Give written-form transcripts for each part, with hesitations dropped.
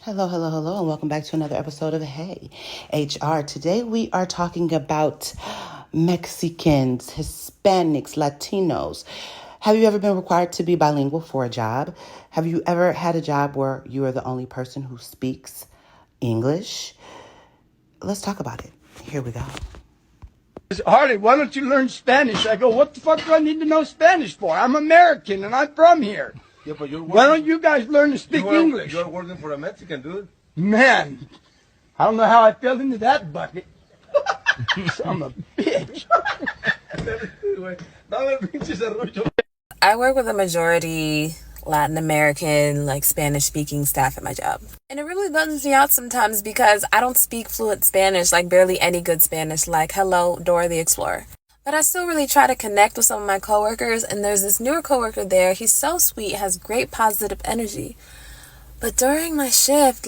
Hello, hello, hello, and welcome back to another episode of Hey HR. Today we are talking about Mexicans, Hispanics, Latinos. Have you ever been required to be bilingual for a job? Have you ever had a job where you are the only person who speaks English? Let's talk about it. Here we go. Harley, why don't you learn Spanish? I go, what the fuck do I need to know Spanish for? I'm American and I'm from here. Yeah, but Why don't you guys learn to speak English? You're working for a Mexican, dude. Man, I don't know how I fell into that bucket. I'm a bitch. I work with a majority Latin American, Spanish speaking staff at my job. And it really buttons me out sometimes because I don't speak fluent Spanish, barely any good Spanish, hello, Dora the Explorer. But I still really try to connect with some of my coworkers, and there's this newer coworker there. He's so sweet, has great positive energy. But during my shift,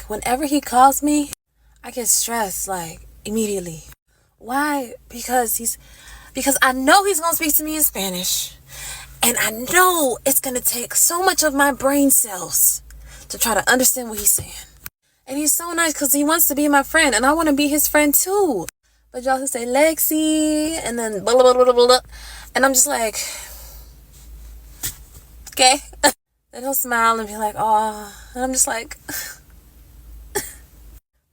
whenever he calls me, I get stressed, immediately. Why? Because I know he's gonna speak to me in Spanish. And I know it's gonna take so much of my brain cells to try to understand what he's saying. And he's so nice because he wants to be my friend, and I want to be his friend too. But y'all say Lexi, and then blah, blah, blah, blah, blah. And I'm just like, okay. Then he'll smile and be like, oh. And I'm just like,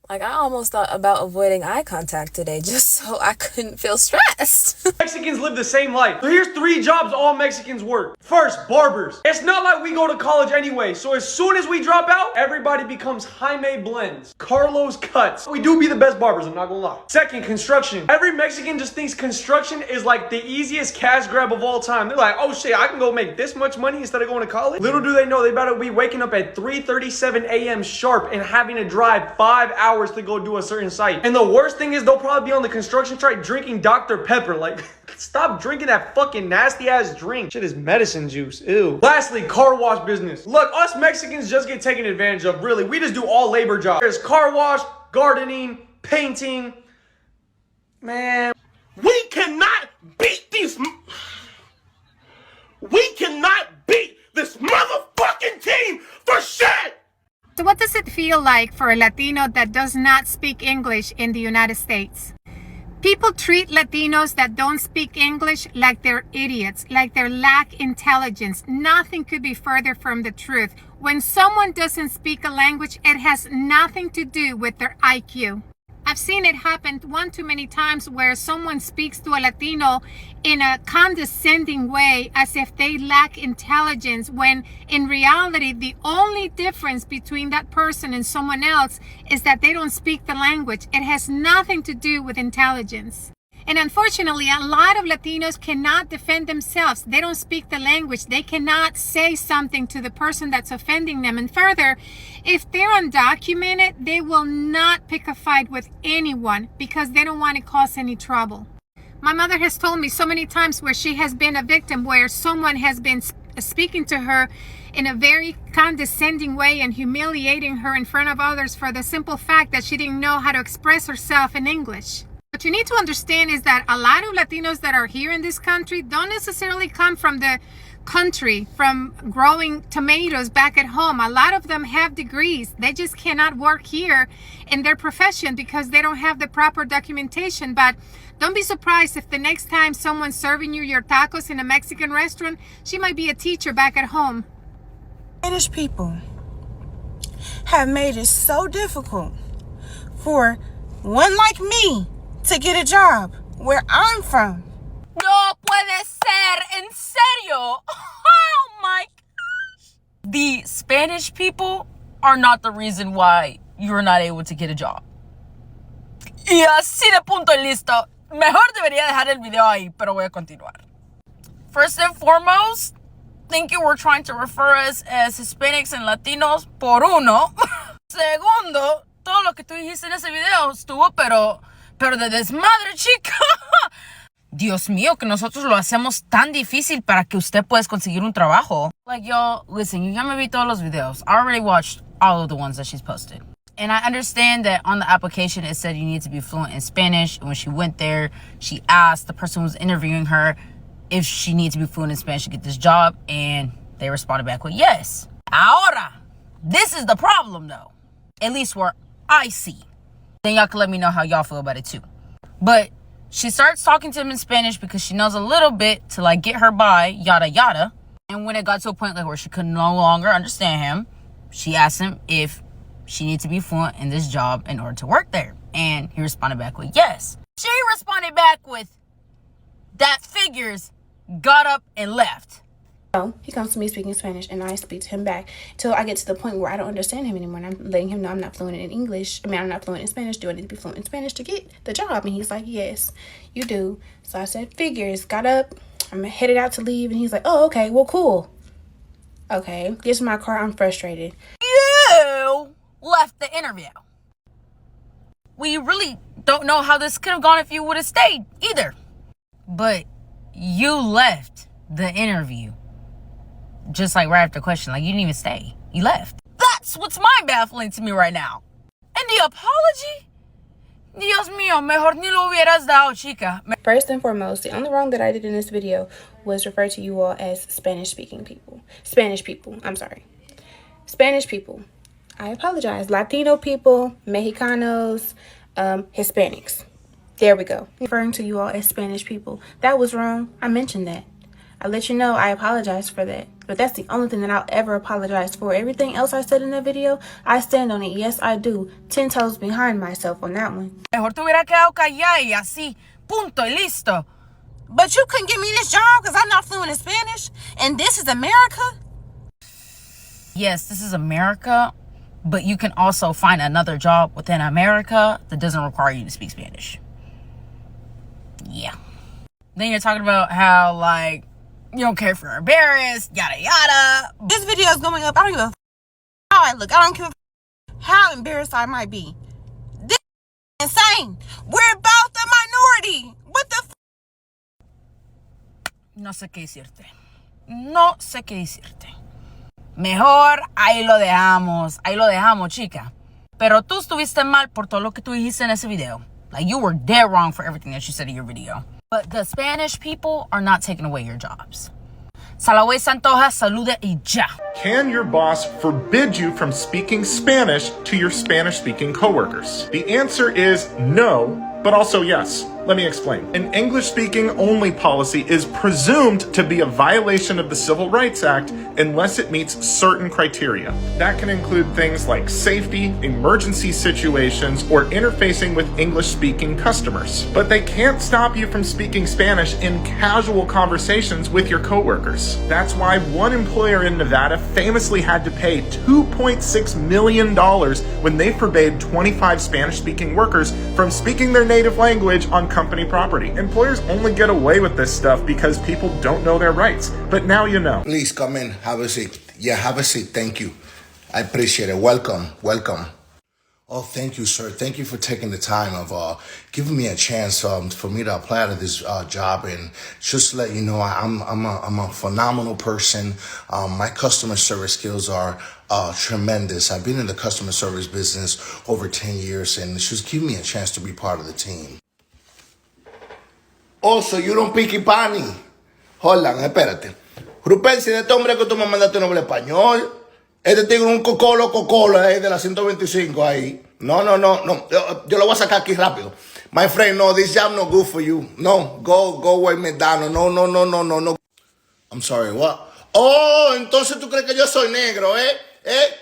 I almost thought about avoiding eye contact today just so I couldn't feel stressed. Mexicans live the same life. So here's 3 jobs all Mexicans work. First, barbers. It's not like we go to college anyway, so as soon as we drop out, everybody becomes Jaime Blends, Carlos Cuts. We do be the best barbers, I'm not gonna lie. Second, construction. Every Mexican just thinks construction is the easiest cash grab of all time. They're like, oh shit, I can go make this much money instead of going to college? Little do they know, they better be waking up at 3:37 a.m. sharp and having to drive 5 hours to go do a certain site. And the worst thing is they'll probably be on the construction site drinking Dr. Pepper. Stop drinking that fucking nasty ass drink. Shit is medicine juice. Ew. Lastly, car wash business. Look, us Mexicans just get taken advantage of, really. We just do all labor jobs. There's car wash, gardening, painting. Man. We cannot beat this motherfucking team for shit! So what does it feel like for a Latino that does not speak English in the United States? People treat Latinos that don't speak English like they're idiots, like they lack intelligence. Nothing could be further from the truth. When someone doesn't speak a language, it has nothing to do with their IQ. I've seen it happen one too many times where someone speaks to a Latino in a condescending way as if they lack intelligence, when in reality the only difference between that person and someone else is that they don't speak the language. It has nothing to do with intelligence. And unfortunately, a lot of Latinos cannot defend themselves. They don't speak the language. They cannot say something to the person that's offending them. And further, if they're undocumented, they will not pick a fight with anyone because they don't want to cause any trouble. My mother has told me so many times where she has been a victim, where someone has been speaking to her in a very condescending way and humiliating her in front of others for the simple fact that she didn't know how to express herself in English. What you need to understand is that a lot of Latinos that are here in this country don't necessarily come from the country, from growing tomatoes back at home. A lot of them have degrees. They just cannot work here in their profession because they don't have the proper documentation. But don't be surprised if the next time someone's serving you your tacos in a Mexican restaurant, she might be a teacher back at home. Spanish people have made it so difficult for one like me to get a job where I'm from. No puede ser, en serio. Oh my gosh. The Spanish people are not the reason why you're not able to get a job. Y así de punto y listo. Mejor debería dejar el video ahí, pero voy a continuar. First and foremost, think you were trying to refer us as Hispanics and Latinos por uno. Segundo, todo lo que tú dijiste en ese video estuvo pero de desmadre, chica. Dios mío, que nosotros lo hacemos tan difícil para que usted pueda conseguir un trabajo. Yo, listen, you me vi todos los videos. I already watched all of the ones that she's posted. And I understand that on the application, it said you need to be fluent in Spanish. And when she went there, she asked the person who was interviewing her if she needs to be fluent in Spanish to get this job. And they responded back with yes. Ahora, this is the problem, though. At least where I see. Then y'all can let me know how y'all feel about it too. But she starts talking to him in Spanish because she knows a little bit to like get her by, yada yada. And when it got to a point like where she could no longer understand him, she asked him if she needed to be fluent in this job in order to work there. And he responded back with yes. She responded back with, that figures, got up and left. He comes to me speaking Spanish, and I speak to him back till I get to the point where I don't understand him anymore. And I'm letting him know I'm not fluent in English. I mean, I'm not fluent in Spanish. Do I need to be fluent in Spanish to get the job? And he's like, yes, you do. So I said, figures, got up. I'm headed out to leave. And he's like, oh, okay, well, cool. Okay, gets in my car. I'm frustrated. You left the interview. We really don't know how this could have gone if you would have stayed either. But you left the interview. Just like right after the question, like you didn't even stay. You left. That's what's mind baffling to me right now. And the apology? Dios mío, mejor ni lo hubieras dado, chica. First and foremost, the only wrong that I did in this video was refer to you all as Spanish-speaking people. Spanish people, I'm sorry. Spanish people. I apologize. Latino people, Mexicanos, Hispanics. There we go. Referring to you all as Spanish people. That was wrong. I mentioned that. I let you know I apologize for that. But that's the only thing that I'll ever apologize for. Everything else I said in that video, I stand on it. Yes, I do. 10 toes behind myself on that one. Mejor te hubiera quedado callada y así, punto y listo. But you couldn't give me this job because I'm not fluent in Spanish. And this is America? Yes, this is America, but you can also find another job within America that doesn't require you to speak Spanish. Yeah. Then you're talking about how, like, you don't care if you're embarrassed, yada yada. This video is going up. I don't give a how I look. I don't give a how embarrassed I might be. This is insane. We're about the minority. What the No sé qué decirte. No sé qué decirte. Mejor ahí lo dejamos, chica. Pero tú estuviste mal por todo lo que tú dijiste en ese video. Like, you were dead wrong for everything that you said in your video. But the Spanish people are not taking away your jobs. Salaway Santoja, saluda y ya. Can your boss forbid you from speaking Spanish to your Spanish-speaking coworkers? The answer is no, but also yes. Let me explain. An English-speaking only policy is presumed to be a violation of the Civil Rights Act unless it meets certain criteria. That can include things like safety, emergency situations, or interfacing with English-speaking customers. But they can't stop you from speaking Spanish in casual conversations with your coworkers. That's why one employer in Nevada famously had to pay $2.6 million when they forbade 25 Spanish-speaking workers from speaking their native language on company property. Employers only get away with this stuff because people don't know their rights. But now you know. Please come in, have a seat. Yeah, have a seat. Thank you. I appreciate it. Welcome. Oh, thank you, sir. Thank you for taking the time of giving me a chance for me to apply to this job. And just to let you know, I'm a phenomenal person. My customer service skills are tremendous. I've been in the customer service business over 10 years, and just give me a chance to be part of the team. Oh, so you don't speak Spanish? Hold on, espérate. Rupert, si de este hombre que tú me mandaste no habla español. Este tigre un cocolo ahí de la 125 ahí. No. Yo lo voy a sacar aquí rápido. My friend, no, this job no good for you. No, go away, McDonald's. No. I'm sorry, what? Oh, entonces tú crees que yo soy negro, ¿eh?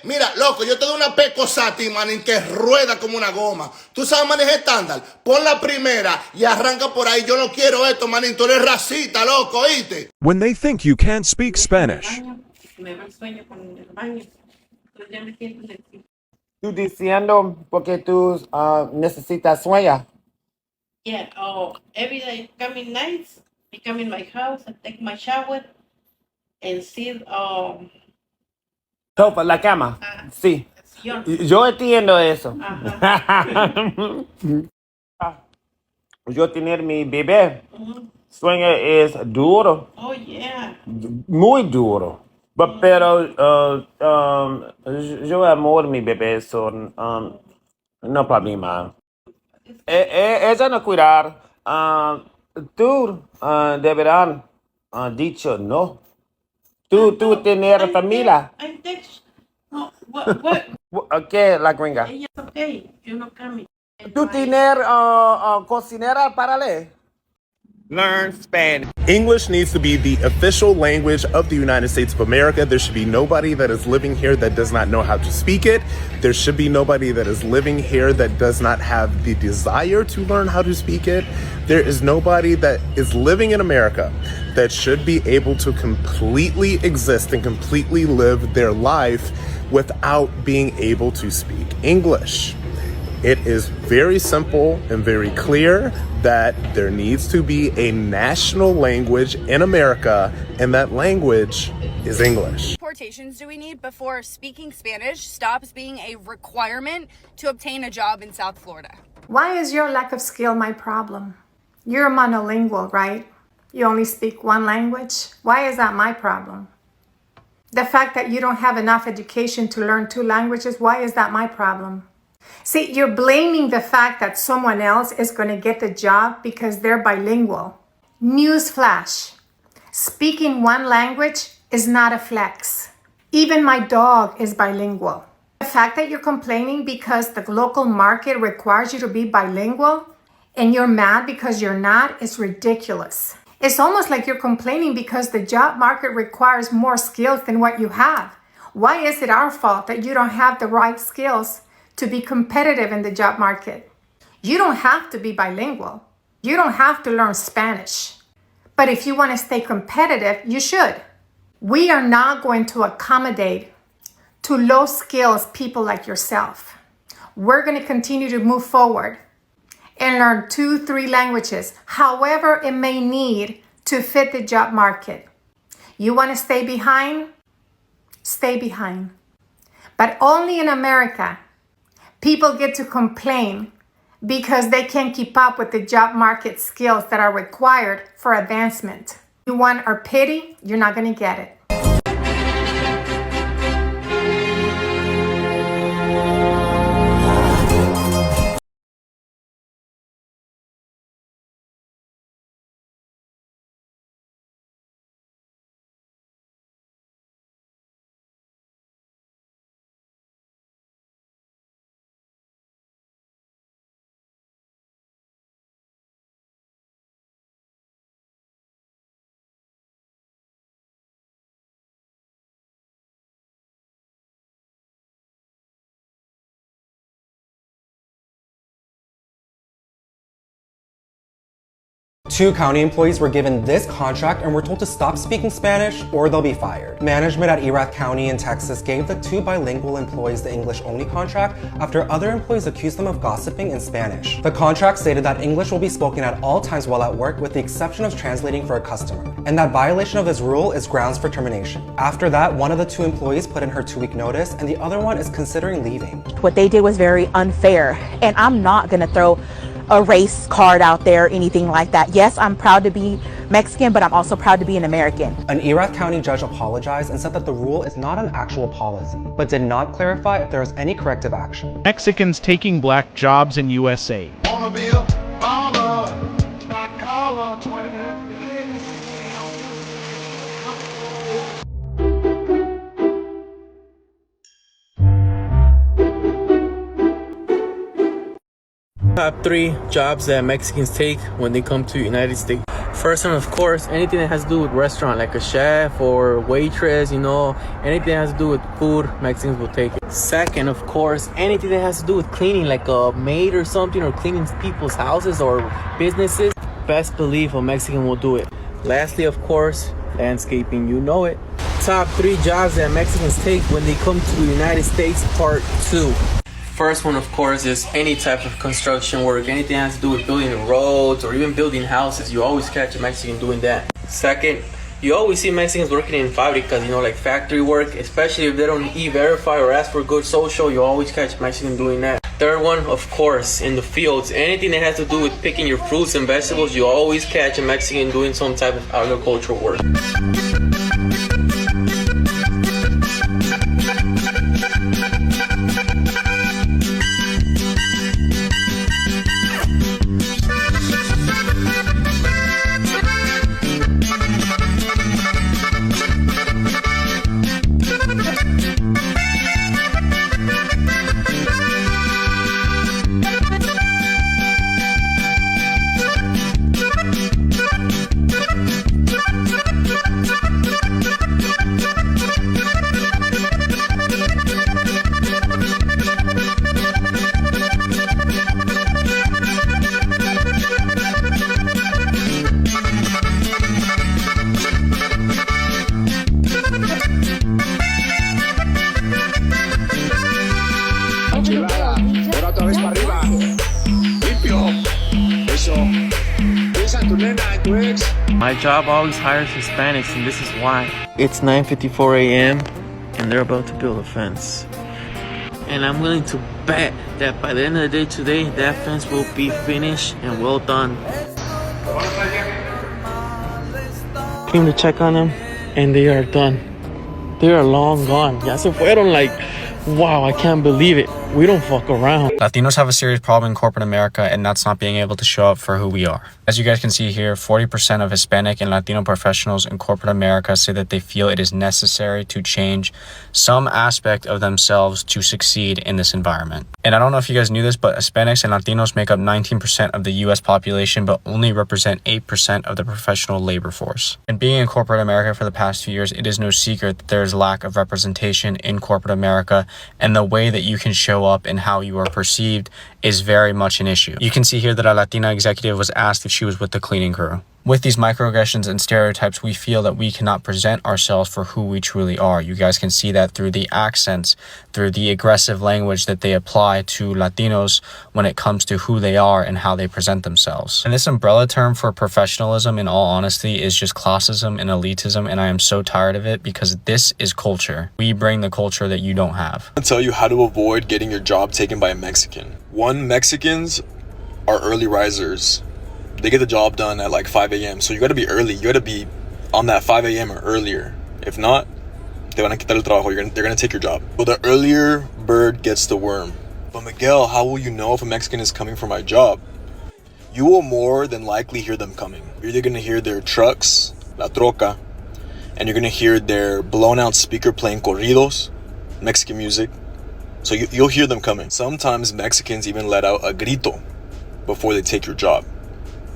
Mira, loco, yo te doy una pecosa a ti, manín, que rueda como una goma. Tú sabes manejar estándar. Pon la primera y arranca por ahí. Yo no quiero esto, manín. Tú eres racista, loco, ¿oíste? When they think you can't speak Spanish. Tú diciendo porque tú necesitas sueña. Yeah, every day coming nights, I come in my house, I take my shower, and sit, Sofa, la cama. Sí. Yo entiendo eso. Yo tener mi bebé. Sueño es duro. Oh, yeah. Muy duro. Pero yo amo mi bebé, no problema. Ella no cuidar. Tú deberán dicho no. Tú tener familia. I text. What? ¿Qué, la gringa? Ella es okay. Yo no cambio. ¿Tú tienes cocinera para leer? Learn Spanish. English needs to be the official language of the United States of America. There should be nobody that is living here that does not know how to speak it. There should be nobody that is living here that does not have the desire to learn how to speak it. There is nobody that is living in America that should be able to completely exist and completely live their life without being able to speak English. It is very simple and very clear that there needs to be a national language in America, and that language is English. Deportations do we need before speaking Spanish stops being a requirement to obtain a job in South Florida? Why is your lack of skill my problem? You're monolingual, right? You only speak one language. Why is that my problem? The fact that you don't have enough education to learn two languages, why is that my problem? See, you're blaming the fact that someone else is going to get the job because they're bilingual. Newsflash. Speaking one language is not a flex. Even my dog is bilingual. The fact that you're complaining because the local market requires you to be bilingual and you're mad because you're not is ridiculous. It's almost like you're complaining because the job market requires more skills than what you have. Why is it our fault that you don't have the right skills to be competitive in the job market? You don't have to be bilingual. You don't have to learn Spanish. But if you want to stay competitive, you should. We are not going to accommodate to low skills people like yourself. We're going to continue to move forward and learn 2-3 languages, however it may need to fit the job market. You want to stay behind? Stay behind. But only in America, people get to complain because they can't keep up with the job market skills that are required for advancement. You want our pity? You're not going to get it. Two county employees were given this contract and were told to stop speaking Spanish or they'll be fired. Management at Erath County in Texas gave the two bilingual employees the English-only contract after other employees accused them of gossiping in Spanish. The contract stated that English will be spoken at all times while at work with the exception of translating for a customer, and that violation of this rule is grounds for termination. After that, one of the two employees put in her 2-week notice and the other one is considering leaving. What they did was very unfair, and I'm not gonna throw a race card out there, anything like that. Yes, I'm proud to be Mexican, but I'm also proud to be an American. An Erath County judge apologized and said that the rule is not an actual policy, but did not clarify if there was any corrective action. Mexicans taking black jobs in USA. Top 3 jobs that Mexicans take when they come to the United States. First one, of course, anything that has to do with restaurant, like a chef or waitress, you know, anything that has to do with food, Mexicans will take it. Second, of course, anything that has to do with cleaning, like a maid or something, or cleaning people's houses or businesses, best believe a Mexican will do it. Lastly, of course, landscaping, you know it. Top 3 jobs that Mexicans take when they come to the United States, part 2. First one, of course, is any type of construction work. Anything that has to do with building roads or even building houses, you always catch a Mexican doing that. Second, you always see Mexicans working in fabricas, you know, like factory work, especially if they don't e-verify or ask for good social, you always catch a Mexican doing that. Third one, of course, in the fields. Anything that has to do with picking your fruits and vegetables, you always catch a Mexican doing some type of agricultural work. enchilada. Ahora otra vez para arriba. Limpio. Eso. Piensa en tu nena, en tu ex. My job always hires Hispanics, and this is why. It's 9:54 a.m. and they're about to build a fence. And I'm willing to bet that by the end of the day today, that fence will be finished and well done. Came to check on them, and they are done. They are long gone. Ya se fueron, like, wow, I can't believe it. We don't fuck around. Latinos have a serious problem in corporate America, and that's not being able to show up for who we are. As you guys can see here, 40% of Hispanic and Latino professionals in corporate America say that they feel it is necessary to change some aspect of themselves to succeed in this environment. And I don't know if you guys knew this, but Hispanics and Latinos make up 19% of the US population, but only represent 8% of the professional labor force. And being in corporate America for the past few years, it is no secret that there is lack of representation in corporate America, and the way that you can show up and how you are perceived is very much an issue. You can see here that a Latina executive was asked if she was with the cleaning crew. With these microaggressions and stereotypes, we feel that we cannot present ourselves for who we truly are. You guys can see that through the accents, through the aggressive language that they apply to Latinos when it comes to who they are and how they present themselves. And this umbrella term for professionalism, in all honesty, is just classism and elitism, and I am so tired of it because this is culture. We bring the culture that you don't have. I'll tell you how to avoid getting your job taken by a Mexican. One, Mexicans are early risers. They get the job done at like 5 a.m. So you got to be early. You got to be on that 5 a.m. or earlier. If not, te van a quitar el trabajo. They're going to take your job. Well, the earlier bird gets the worm. But Miguel, how will you know if a Mexican is coming for my job? You will more than likely hear them coming. You're either going to hear their trucks, la troca, and you're going to hear their blown out speaker playing corridos, Mexican music. So you'll hear them coming. Sometimes Mexicans even let out a grito before they take your job.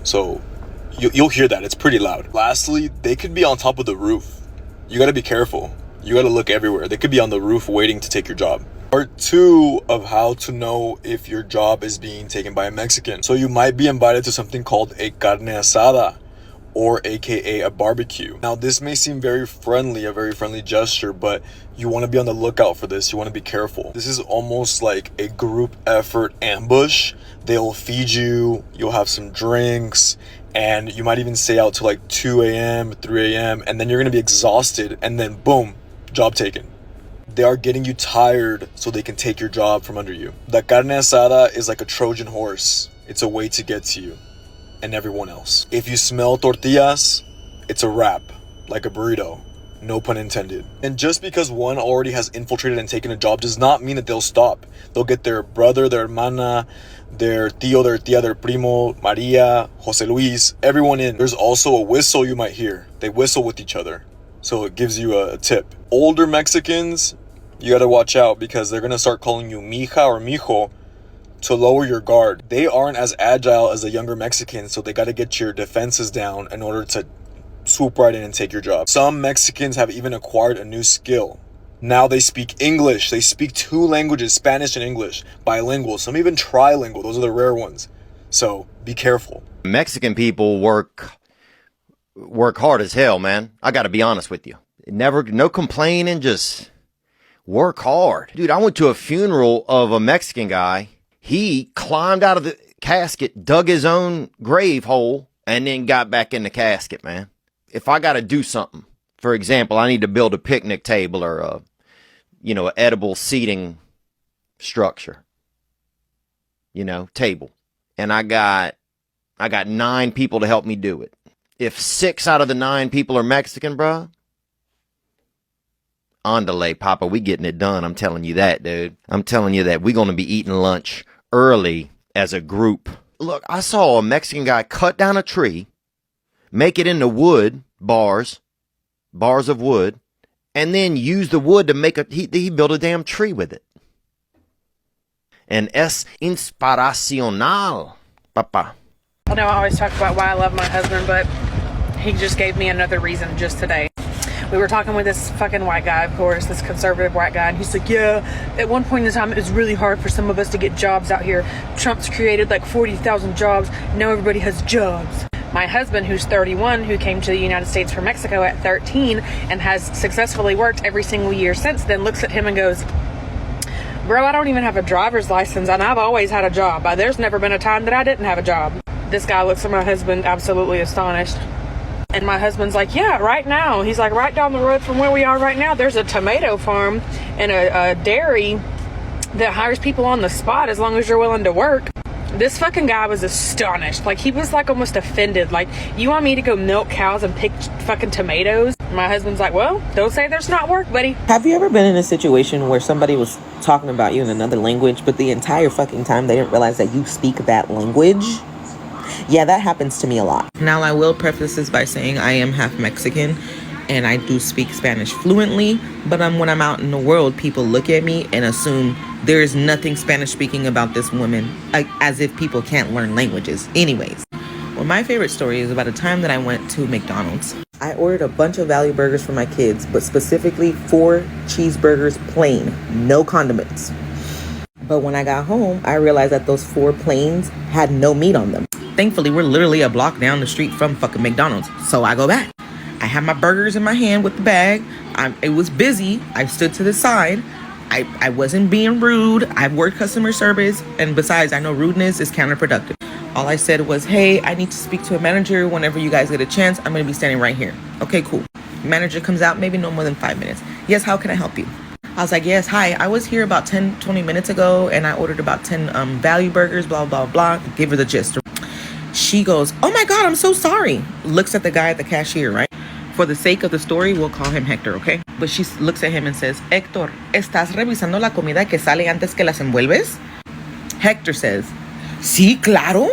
So you'll hear that. It's pretty loud. Lastly, they could be on top of the roof. You got to be careful. You got to look everywhere. They could be on the roof waiting to take your job. Part 2 of how to know if your job is being taken by a Mexican. So you might be invited to something called a carne asada, or aka a barbecue. Now this may seem very friendly, a very friendly gesture, but you want to be on the lookout for this. You want to be careful. This is almost like a group effort ambush. They'll feed you, you'll have some drinks, and you might even stay out till like 2 a.m., 3 a.m., and then you're going to be exhausted, and then boom, job taken. They are getting you tired so they can take your job from under you. The carne asada is like a Trojan horse. It's a way to get to you and everyone else. If you smell tortillas, it's a wrap, like a burrito. No pun intended. And just because one already has infiltrated and taken a job does not mean that they'll stop. They'll get their brother, their hermana, their tío, their tía, their primo, Maria, Jose Luis, everyone in. There's also a whistle you might hear. They whistle with each other. So it gives you a tip. Older Mexicans, you gotta watch out because they're gonna start calling you mija or mijo to lower your guard. They aren't as agile as the younger Mexicans, so they gotta get your defenses down in order to swoop right in and take your job. Some Mexicans have even acquired a new skill. Now they speak English. They speak 2 languages, Spanish and English, bilingual, some even trilingual. Those are the rare ones. So be careful. Mexican people work hard as hell, man. I got to be honest with you. No complaining, just work hard. Dude, I went to a funeral of a Mexican guy. He climbed out of the casket, dug his own grave hole, and then got back in the casket, man. If I got to do something, for example, I need to build a picnic table or an edible seating structure, table. And I got 9 people to help me do it. If 6 out of the 9 people are Mexican, bruh, andale, Papa, we getting it done. I'm telling you that, dude. I'm telling you that we're going to be eating lunch early as a group. Look, I saw a Mexican guy cut down a tree, make it into wood, bars of wood, and then use the wood to make he built a damn tree with it. And es inspiracional, Papa. I know I always talk about why I love my husband, but he just gave me another reason just today. We were talking with this fucking white guy, of course, this conservative white guy, and he's like, yeah, at one point in time, it was really hard for some of us to get jobs out here. Trump's created like 40,000 jobs. Now everybody has jobs. My husband, who's 31, who came to the United States from Mexico at 13 and has successfully worked every single year since then, looks at him and goes, Bro, I don't even have a driver's license, and I've always had a job. There's never been a time that I didn't have a job. This guy looks at my husband absolutely astonished. And my husband's like, yeah, right now. He's like, right down the road from where we are right now, there's a tomato farm and a dairy that hires people on the spot as long as you're willing to work. This fucking guy was astonished. Like, he was like almost offended. Like, you want me to go milk cows and pick fucking tomatoes? My husband's like, well, don't say there's not work, buddy. Have you ever been in a situation where somebody was talking about you in another language, but the entire fucking time they didn't realize that you speak that language? Yeah, that happens to me a lot. Now, I will preface this by saying I am half Mexican and I do speak Spanish fluently, but when I'm out in the world, people look at me and assume there is nothing Spanish speaking about this woman, as if people can't learn languages. Anyways, well, my favorite story is about a time that I went to McDonald's. I ordered a bunch of value burgers for my kids, but specifically 4 cheeseburgers plain, no condiments. But when I got home, I realized that those 4 plains had no meat on them. Thankfully, we're literally a block down the street from fucking McDonald's. So I go back. I have my burgers in my hand with the bag. It was busy. I stood to the side. I wasn't being rude. I've worked customer service. And besides, I know rudeness is counterproductive. All I said was, hey, I need to speak to a manager whenever you guys get a chance. I'm going to be standing right here. Okay, cool. Manager comes out, maybe no more than 5 minutes. Yes, how can I help you? I was like, yes, hi. I was here about 20 minutes ago and I ordered about 10 value burgers, blah, blah, blah. Give her the gist. She goes, oh my God, I'm so sorry. Looks at the guy at the cashier, right? For the sake of the story, we'll call him Hector, okay? But she looks at him and says, Héctor, ¿estás revisando la comida que sale antes que las envuelves? Hector says, sí, claro.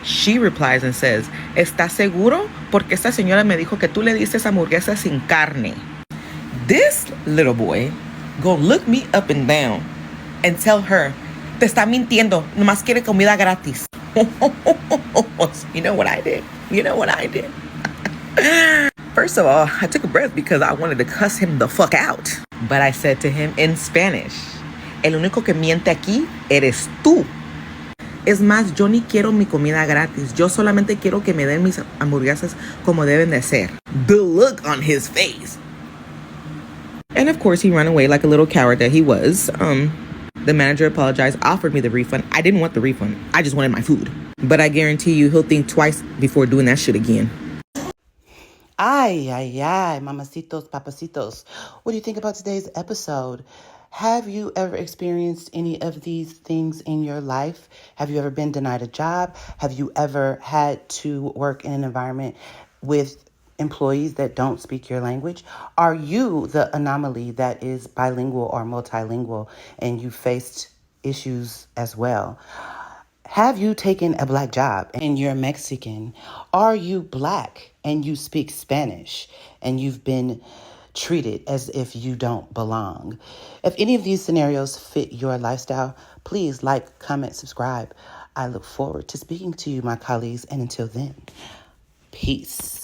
She replies and says, ¿estás seguro? Porque esta señora me dijo que tú le diste hamburguesa sin carne. This little boy go look me up and down and tell her, te está mintiendo, nomás quiere comida gratis. You know what I did? First of all, I took a breath because I wanted to cuss him the fuck out. But I said to him in Spanish, el único que miente aquí eres tú. Es más, yo ni quiero mi comida gratis. Yo solamente quiero que me den mis hamburguesas como deben de ser. The look on his face. And of course, he ran away like a little coward that he was. The manager apologized, offered me the refund. I didn't want the refund. I just wanted my food. But I guarantee you, he'll think twice before doing that shit again. Ay, ay, ay, mamacitos, papacitos. What do you think about today's episode? Have you ever experienced any of these things in your life? Have you ever been denied a job? Have you ever had to work in an environment with employees that don't speak your language? Are you the anomaly that is bilingual or multilingual and you faced issues as well? Have you taken a black job and you're Mexican? Are you black and you speak Spanish and you've been treated as if you don't belong? If any of these scenarios fit your lifestyle, please like, comment, subscribe. I look forward to speaking to you, my colleagues, and until then, peace.